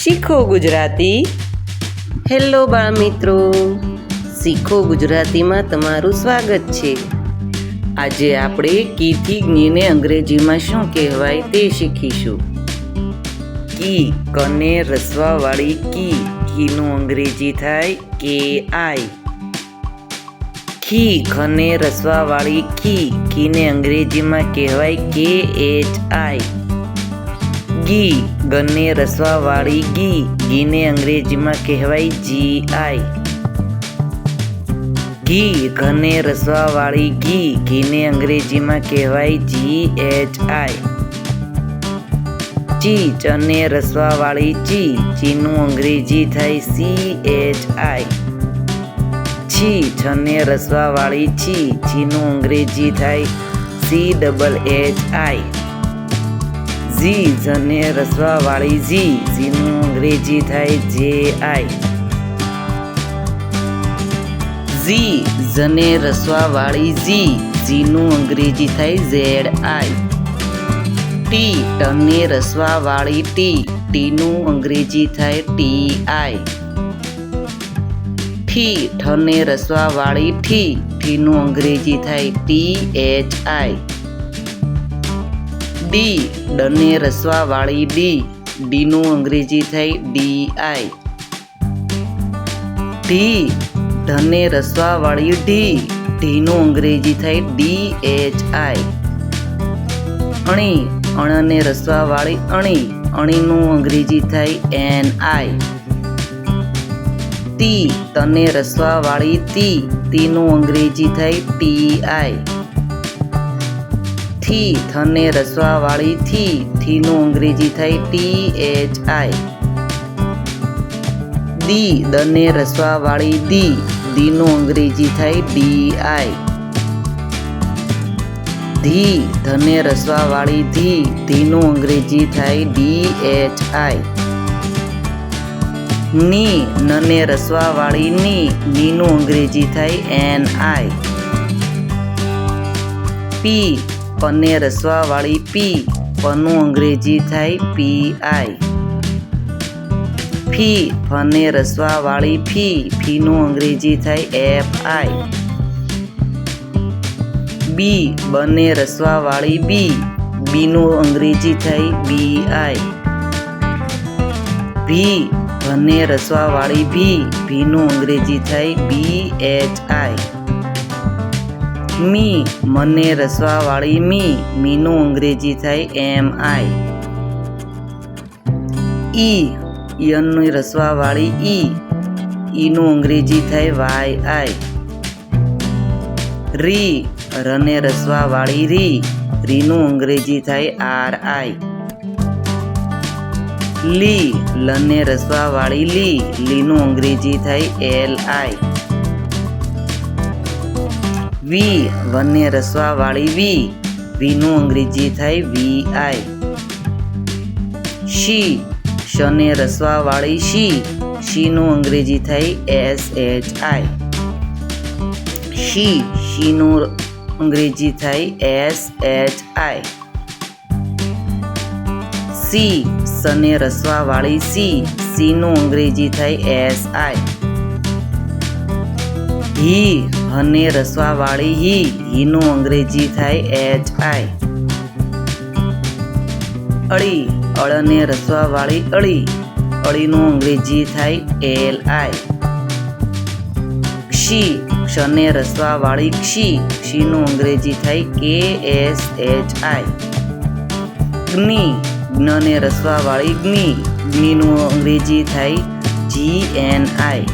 શીખો ગુજરાતી. હેલો બાળ મિત્રો, શીખો ગુજરાતીમાં તમારું સ્વાગત છે. આજે આપણે કીથી જ્ઞીને અંગ્રેજીમાં શું કહેવાય તે શીખીશું. કી, કને રસવાવાળી કી, કીનું અંગ્રેજી થાય કે આઈ. ખી, ખને રસવાવાળી ખી, ખીને અંગ્રેજીમાં કહેવાય કે એચ આઈ. ગી, ગને રસવાવાળી ગી, ગીને અંગ્રેજીમાં કહેવાય જી આઈ. ઘી, ઘને રસવાવાળી ઘી, ઘીને અંગ્રેજીમાં કહેવાય જી એચ આઈ. ચી, ચને રસવાવાળી ચી, ચીનું અંગ્રેજી થાય સી એચ આઈ. છી, છને રસવાવાળી છી, છીનું અંગ્રેજી થાય સી ડબલ એચ આઈ. ઝી, ઝને રસવાવાળી ઝી, ઝીનું અંગ્રેજી થાય જે આઈ. ઝી, ઝને રસવાવાળી ઝી, ઝીનું અંગ્રેજી થાય ઝેડ આઈ. ટી, ટને રસવાવાળી ટી, ટીનું અંગ્રેજી થાય ટી આઈ. ઠી, ઠને રસવાવાળી ઠી, ઠીનું અંગ્રેજી થાય ટી એચ આઈ. ડી, ડને રસવાવાળી ડી, ડીનું અંગ્રેજી થાય ડી આઈ. ઢી, ઢને રસવાવાળી ઢી, ઢીનું અંગ્રેજી થાય ડી એચ આઈ. અણી, અણને રસવાવાળી અણી, અણીનું અંગ્રેજી થાય એન આઈ. તી, તને રસવાવાળી તી, તીનું અંગ્રેજી થાય ટી આઈ. થી, થને રસવાવાળી થી, થીનું અંગ્રેજી થાય ટી એચ આઈ. દી, દને રસવાવાળી દી, દીનું અંગ્રેજી થાય ડી આઈ. ધી, ધને રસવાવાળી ધી, ધીનું અંગ્રેજી થાય ડી એચ આઈ. ની, નને રસવાવાળી ની, નીનું અંગ્રેજી થાય એન આઈ. પી, પને રસવાવાળી પી, પનું અંગ્રેજી થાય પી આઈ. ફી, ફને રસવાવાળી ફી, ફીનું અંગ્રેજી થાય એફ આઈ. બી, બને રસવાવાળી બી, બીનું અંગ્રેજી થાય બી આઈ. ભી, ભને રસવાવાળી ભી, ભીનું અંગ્રેજી થાય બી એચ આઈ. મી, મને રસવાવાળી મી, મીનું અંગ્રેજી થાય એમ આઈ. ઈ, યનની રસવાવાળી ઈ, ઈનું અંગ્રેજી થાય વાય આઈ. રી, રને રસવાવાળી રી, રીનું અંગ્રેજી થાય આર આઈ. લી, લને રસવાવાળી લી, લીનું અંગ્રેજી થાય એલ આઈ. વી, વને રસવાવાળી વી, વીનું અંગ્રેજી થાય વી આઈ. શી, શને રસવાવાળી શી, શીનું અંગ્રેજી થાય એસ એચ આઈ. શી, શીનું અંગ્રેજી થાય એસ એચ આઈ. સી, સને રસવાવાળી સી, સીનું અંગ્રેજી થાય એસ આઈ. હી, હને રસવાવાળી હી, હીનું અંગ્રેજી થાય એચ આઈ. અળી, અળને રસવાવાળી અળી, અળીનું અંગ્રેજી થાય એલ આઈ. ક્ષી, ક્ષને રસવાવાળી ક્ષી, ક્ષીનું અંગ્રેજી થાય કે એસ એચ આઈ. જ્ઞી, જ્ઞને રસવાવાળી જ્ઞી, જ્ઞીનું અંગ્રેજી થાય જી એન આઈ.